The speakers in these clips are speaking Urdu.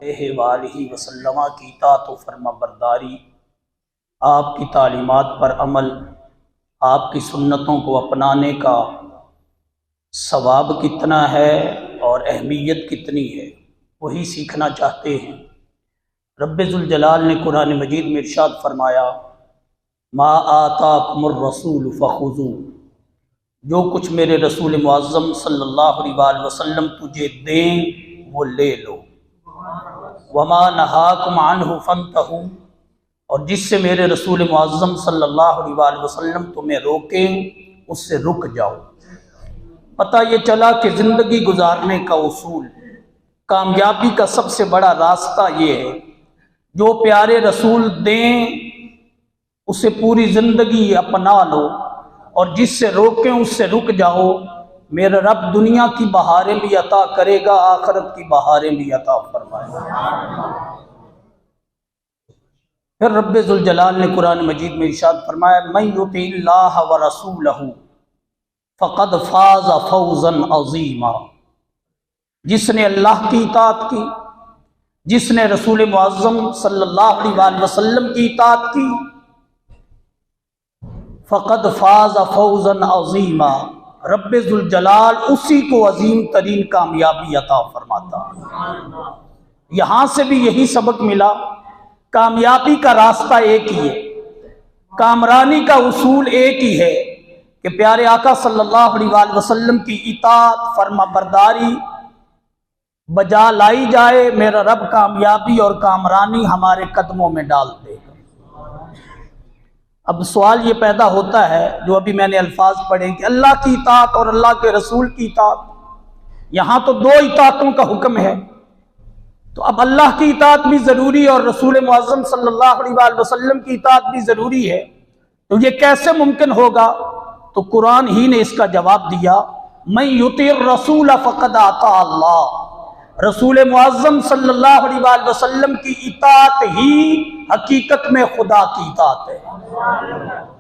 وآلہ وسلم کی اطاعت و فرما برداری، آپ کی تعلیمات پر عمل، آپ کی سنتوں کو اپنانے کا ثواب کتنا ہے اور اہمیت کتنی ہے، وہی سیکھنا چاہتے ہیں۔ رب ذوالجلال نے قرآن مجید میں ارشاد فرمایا، ما آتاکم الرسول فخذوہ، جو کچھ میرے رسول معظم صلی اللہ علیہ وآلہ وسلم تجھے دیں وہ لے لو، وما نہاکم عنہ فانتہوا، اور جس سے میرے رسول معظم صلی اللہ علیہ وآلہ وسلم تمہیں روکیں اس سے رک جاؤ۔ پتہ یہ چلا کہ زندگی گزارنے کا اصول، کامیابی کا سب سے بڑا راستہ یہ ہے، جو پیارے رسول دیں اسے پوری زندگی اپنا لو، اور جس سے روکیں اس سے رک جاؤ۔ میرا رب دنیا کی بہاریں بھی عطا کرے گا، آخرت کی بہاریں بھی عطا فرمائے گا۔ پھر رب ذوالجلال نے قرآن مجید میں ارشاد فرمایا، من یطع اللہ ورسولہ فقد فاز فوزا عظیما، جس نے اللہ کی اطاعت کی، جس نے رسول معظم صلی اللہ علیہ وآلہ وسلم کی اطاعت کی، فقد فاز فوزا عظیما، رب ذوالجلال اسی کو عظیم ترین کامیابی عطا فرماتا۔ یہاں سے بھی یہی سبق ملا، کامیابی کا راستہ ایک ہی ہے، کامرانی کا اصول ایک ہی ہے کہ پیارے آقا صلی اللہ علیہ وآلہ وسلم کی اطاعت فرما برداری بجا لائی جائے، میرا رب کامیابی اور کامرانی ہمارے قدموں میں ڈال دے گا۔ اب سوال یہ پیدا ہوتا ہے، جو ابھی میں نے الفاظ پڑھے کہ اللہ کی اطاعت اور اللہ کے رسول کی اطاعت، یہاں تو دو اطاعتوں کا حکم ہے، تو اب اللہ کی اطاعت بھی ضروری اور رسول معظم صلی اللہ علیہ وآلہ وسلم کی اطاعت بھی ضروری ہے، تو یہ کیسے ممکن ہوگا؟ تو قرآن ہی نے اس کا جواب دیا، من یطع الرسول فقد اطاع اللہ، رسول معظم صلی اللہ علیہ وآلہ وسلم کی اطاعت ہی حقیقت میں خدا کی اطاعت ہے۔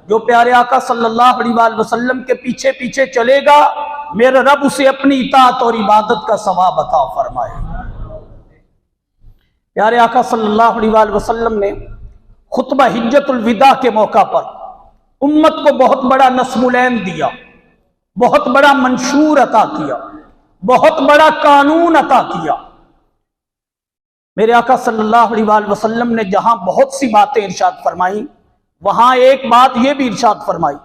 جو پیارے آقا صلی اللہ علیہ وآلہ وسلم کے پیچھے پیچھے چلے گا، میرا رب اسے اپنی اطاعت اور عبادت کا ثواب عطا فرمائے۔ پیارے آقا صلی اللہ علیہ وآلہ وسلم نے خطبہ حجت الوداع کے موقع پر امت کو بہت بڑا نصب العین دیا، بہت بڑا منشور عطا کیا، بہت بڑا قانون عطا کیا۔ میرے آقا صلی اللہ علیہ وآلہ وسلم نے جہاں بہت سی باتیں ارشاد فرمائیں، وہاں ایک بات یہ بھی ارشاد فرمائی،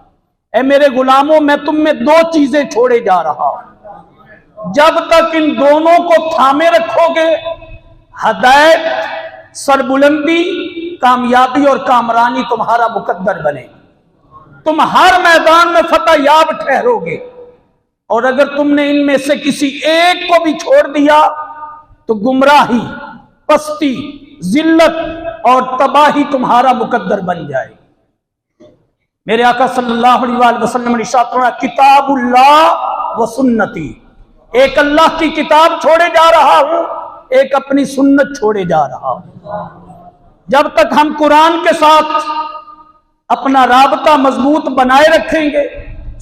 اے میرے غلاموں، میں تم میں دو چیزیں چھوڑے جا رہا ہوں، جب تک ان دونوں کو تھامے رکھو گے، ہدایت، سربلندی، کامیابی اور کامرانی تمہارا مقدر بنے گی، تم ہر میدان میں فتح یاب ٹھہرو گے، اور اگر تم نے ان میں سے کسی ایک کو بھی چھوڑ دیا تو گمراہی، پستی، ذلت اور تباہی تمہارا مقدر بن جائے۔ میرے آقا صلی اللہ علیہ وآلہ وسلم نے ارشاد فرمایا، کتاب اللہ و سنتی، ایک اللہ کی کتاب چھوڑے جا رہا ہوں، ایک اپنی سنت چھوڑے جا رہا ہوں۔ جب تک ہم قرآن کے ساتھ اپنا رابطہ مضبوط بنائے رکھیں گے،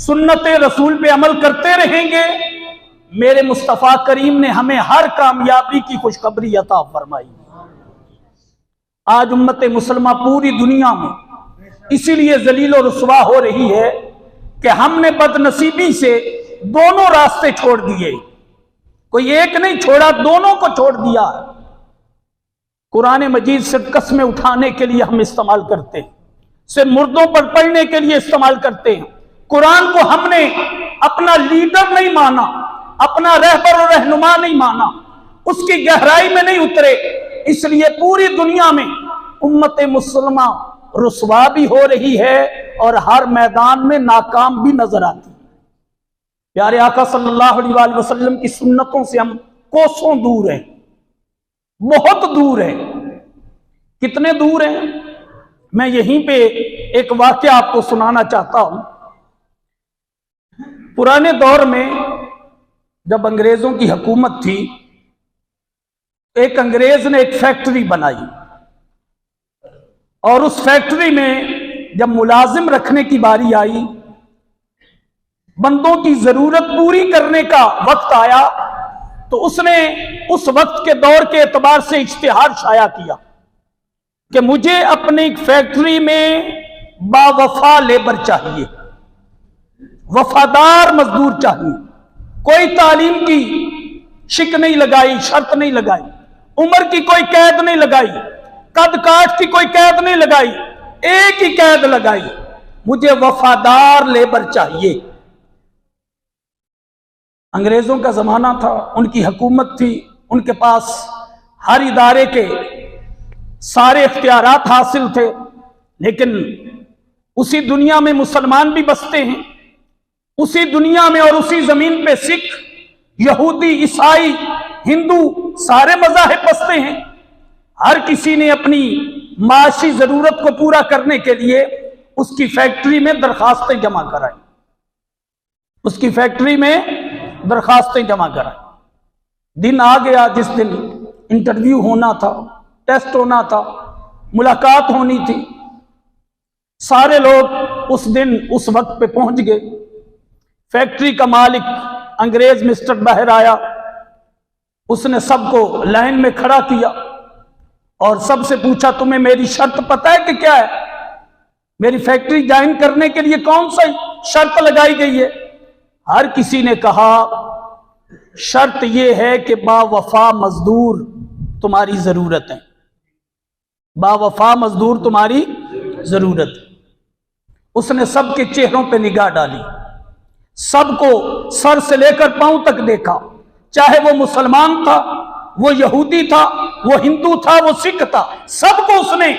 سنت رسول پہ عمل کرتے رہیں گے، میرے مصطفیٰ کریم نے ہمیں ہر کامیابی کی خوشخبری عطا فرمائی۔ آج امت مسلمہ پوری دنیا میں اسی لیے ذلیل و رسوا ہو رہی ہے کہ ہم نے بد نصیبی سے دونوں راستے چھوڑ دیے، کوئی ایک نہیں چھوڑا، دونوں کو چھوڑ دیا۔ قرآن مجید صرف قسمیں اٹھانے کے لیے ہم استعمال کرتے ہیں، صرف مردوں پر پڑھنے کے لیے استعمال کرتے ہیں، قرآن کو ہم نے اپنا لیڈر نہیں مانا، اپنا رہبر و رہنما نہیں مانا، اس کی گہرائی میں نہیں اترے، اس لیے پوری دنیا میں امت مسلمہ رسوا بھی ہو رہی ہے اور ہر میدان میں ناکام بھی نظر آتی ہے۔ پیارے آقا صلی اللہ علیہ وآلہ وسلم کی سنتوں سے ہم کوسوں دور ہیں، بہت دور ہیں۔ کتنے دور ہیں؟ میں یہیں پہ ایک واقعہ آپ کو سنانا چاہتا ہوں۔ پرانے دور میں جب انگریزوں کی حکومت تھی، ایک انگریز نے ایک فیکٹری بنائی، اور اس فیکٹری میں جب ملازم رکھنے کی باری آئی، بندوں کی ضرورت پوری کرنے کا وقت آیا، تو اس نے اس وقت کے دور کے اعتبار سے اشتہار شائع کیا کہ مجھے اپنی فیکٹری میں باوفا لیبر چاہیے، وفادار مزدور چاہیے، کوئی تعلیم کی شک نہیں لگائی، شرط نہیں لگائی، عمر کی کوئی قید نہیں لگائی، قد کاٹ کی کوئی قید نہیں لگائی، ایک ہی قید لگائی، مجھے وفادار لیبر چاہیے۔ انگریزوں کا زمانہ تھا، ان کی حکومت تھی، ان کے پاس ہر ادارے کے سارے اختیارات حاصل تھے، لیکن اسی دنیا میں مسلمان بھی بستے ہیں، اسی دنیا میں اور اسی زمین پہ سکھ، یہودی، عیسائی، ہندو سارے مذاہب بستے ہیں۔ ہر کسی نے اپنی معاشی ضرورت کو پورا کرنے کے لیے اس کی فیکٹری میں درخواستیں جمع کرائی، اس کی فیکٹری میں درخواستیں جمع کرائی۔ دن آ گیا جس دن انٹرویو ہونا تھا، ٹیسٹ ہونا تھا، ملاقات ہونی تھی، سارے لوگ اس دن اس وقت پہ پہنچ گئے۔ فیکٹری کا مالک انگریز مسٹر باہر آیا، اس نے سب کو لائن میں کھڑا کیا اور سب سے پوچھا تمہیں میری شرط پتہ ہے کہ کیا ہے؟ میری فیکٹری جوائن کرنے کے لیے کون سا شرط لگائی گئی ہے؟ ہر کسی نے کہا شرط یہ ہے کہ باوفا مزدور تمہاری ضرورت ہے، باوفا مزدور تمہاری ضرورت ہے۔ اس نے سب کے چہروں پہ نگاہ ڈالی، سب کو سر سے لے کر پاؤں تک دیکھا، چاہے وہ مسلمان تھا، وہ یہودی تھا، وہ ہندو تھا، وہ سکھ تھا، سب کو اس نے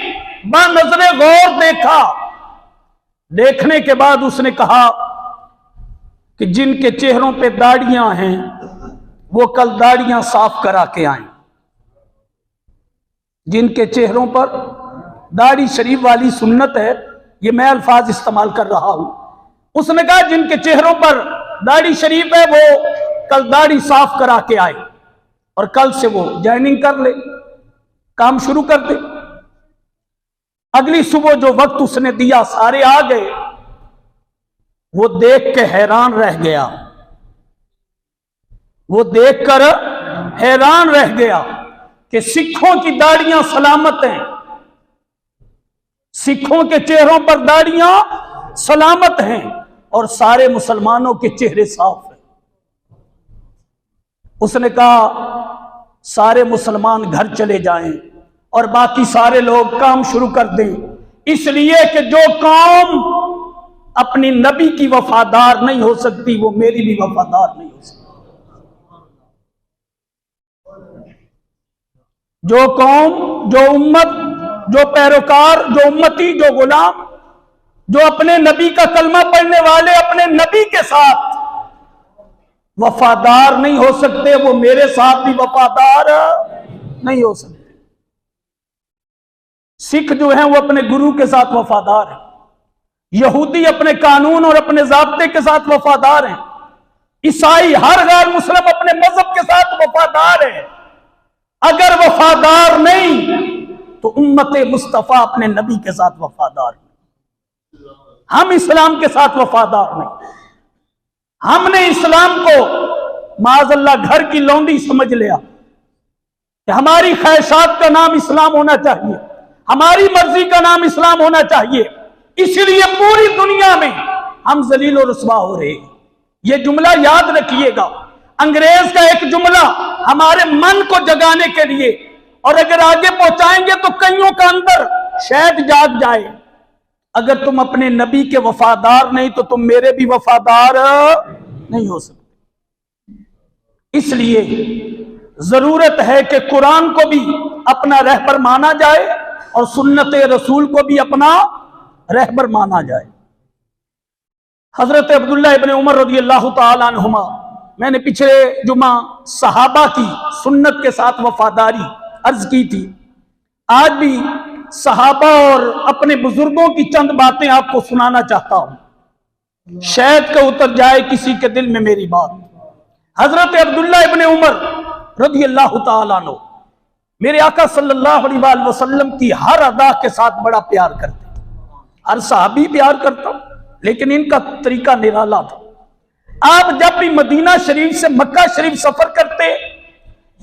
با نظر غور دیکھا۔ دیکھنے کے بعد اس نے کہا کہ جن کے چہروں پہ داڑیاں ہیں وہ کل داڑیاں صاف کرا کے آئیں، جن کے چہروں پر داڑھی شریف والی سنت ہے، یہ میں الفاظ استعمال کر رہا ہوں، اس نے کہا جن کے چہروں پر داڑھی شریف ہے وہ کل داڑھی صاف کرا کے آئے اور کل سے وہ جوائننگ کر لے، کام شروع کر دے۔ اگلی صبح جو وقت اس نے دیا سارے آ گئے، وہ دیکھ کے حیران رہ گیا، وہ دیکھ کر حیران رہ گیا کہ سکھوں کی داڑیاں سلامت ہیں، سکھوں کے چہروں پر داڑیاں سلامت ہیں اور سارے مسلمانوں کے چہرے صاف ہیں۔ اس نے کہا سارے مسلمان گھر چلے جائیں اور باقی سارے لوگ کام شروع کر دیں، اس لیے کہ جو قوم اپنی نبی کی وفادار نہیں ہو سکتی وہ میری بھی وفادار نہیں ہو سکتی۔ جو قوم، جو امت، جو پیروکار، جو امتی، جو غلام، جو اپنے نبی کا کلمہ پڑھنے والے اپنے نبی کے ساتھ وفادار نہیں ہو سکتے وہ میرے ساتھ بھی وفادار نہیں ہو سکتے۔ سکھ جو ہیں وہ اپنے گرو کے ساتھ وفادار ہیں، یہودی اپنے قانون اور اپنے ضابطے کے ساتھ وفادار ہیں، عیسائی ہر غیر مسلم اپنے مذہب کے ساتھ وفادار ہے۔ اگر وفادار نہیں تو امت مصطفیٰ اپنے نبی کے ساتھ وفادار ہے۔ ہم اسلام کے ساتھ وفادار نہیں، ہم نے اسلام کو معاذ اللہ گھر کی لونڈی سمجھ لیا کہ ہماری خواہشات کا نام اسلام ہونا چاہیے، ہماری مرضی کا نام اسلام ہونا چاہیے، اس لیے پوری دنیا میں ہم ذلیل و رسوا ہو رہے ہیں۔ یہ جملہ یاد رکھیے گا، انگریز کا ایک جملہ ہمارے من کو جگانے کے لیے، اور اگر آگے پہنچائیں گے تو کئیوں کا اندر شاید جاگ جائے۔ اگر تم اپنے نبی کے وفادار نہیں تو تم میرے بھی وفادار نہیں ہو سکتے۔ اس لیے ضرورت ہے کہ قرآن کو بھی اپنا رہبر مانا جائے اور سنت رسول کو بھی اپنا رہبر مانا جائے۔ حضرت عبداللہ ابن عمر رضی اللہ تعالیٰ عنہما، میں نے پچھلے جمعہ صحابہ کی سنت کے ساتھ وفاداری عرض کی تھی، آج بھی صحابہ اور اپنے بزرگوں کی چند باتیں آپ کو سنانا چاہتا ہوں، شاید کہ اتر جائے کسی کے دل میں میری بات۔ حضرت عبداللہ ابن عمر رضی اللہ تعالیٰ عنہ میرے آقا صلی اللہ علیہ وآلہ وسلم کی ہر ادا کے ساتھ بڑا پیار کرتے، ہر صحابی پیار کرتا، لیکن ان کا طریقہ نرالا تھا۔ آپ جب بھی مدینہ شریف سے مکہ شریف سفر کرتے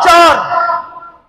4।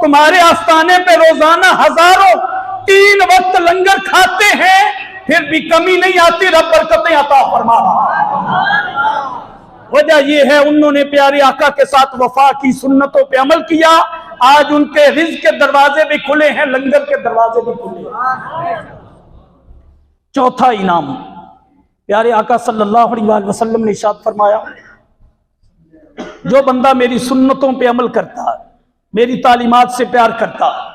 تمہارے آستانے پہ روزانہ ہزاروں 3 وقت لنگر کھاتے ہیں، پھر بھی کمی نہیں آتی، رب برکتیں عطا فرما رہا۔ وجہ یہ ہے انہوں نے پیارے آقا کے ساتھ وفا کی، سنتوں پہ عمل کیا، آج ان کے رزق کے دروازے بھی کھلے ہیں، لنگر کے دروازے بھی کھلے ہیں۔ چوتھا انعام، پیارے آقا صلی اللہ علیہ وآلہ وسلم نے ارشاد فرمایا، جو بندہ میری سنتوں پہ عمل کرتا ہے، میری تعلیمات سے پیار کرتا ہے،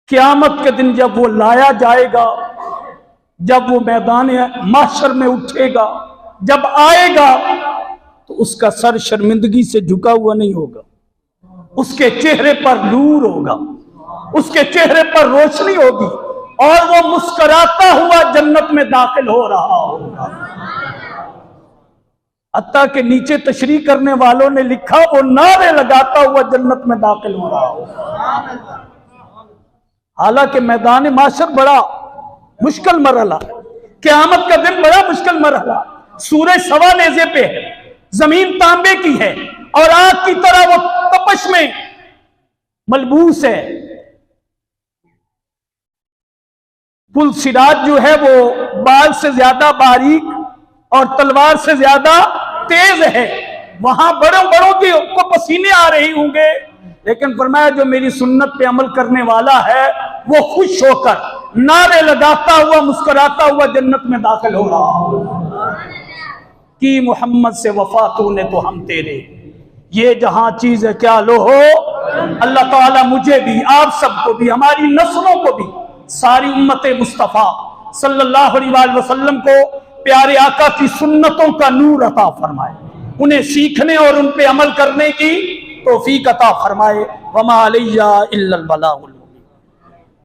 قیامت کے دن جب وہ لایا جائے گا، جب وہ میدان محشر میں اٹھے گا، جب آئے گا تو اس کا سر شرمندگی سے جھکا ہوا نہیں ہوگا، اس کے چہرے پر نور ہوگا، اس کے چہرے پر روشنی ہوگی، اور وہ مسکراتا ہوا جنت میں داخل ہو رہا ہوگا۔ حتیٰ کہ نیچے تشریح کرنے والوں نے لکھا وہ نعرے لگاتا ہوا جنت میں داخل ہو رہا ہوگا۔ حالانکہ میدان محشر بڑا مشکل مرحلہ، قیامت کا دن بڑا مشکل مرحلہ، سورج سوا نیزے پہ ہے، زمین تانبے کی ہے، اور آگ کی طرح وہ تپش میں ملبوس ہے۔ پل صراط جو ہے وہ بال سے زیادہ باریک اور تلوار سے زیادہ تیز ہے، وہاں بڑوں کو پسینے آ رہی ہوں گے، لیکن فرمایا جو میری سنت پہ عمل کرنے والا ہے وہ خوش ہو کر نعرے لگاتا ہوا مسکراتا ہوا جنت میں داخل ہو رہا ہو۔ کی محمد سے وفا تو نے تو ہم تیرے، یہ جہاں چیز ہے کیا لو ہو۔ اللہ تعالیٰ مجھے بھی، آپ سب کو بھی، ہماری نسلوں کو بھی، ساری امت مصطفیٰ صلی اللہ علیہ وآلہ وسلم کو پیارے آقا کی سنتوں کا نور عطا فرمائے، انہیں سیکھنے اور ان پہ عمل کرنے کی توفیق عطا فرمائے۔ وما علیہ الا البلاغ۔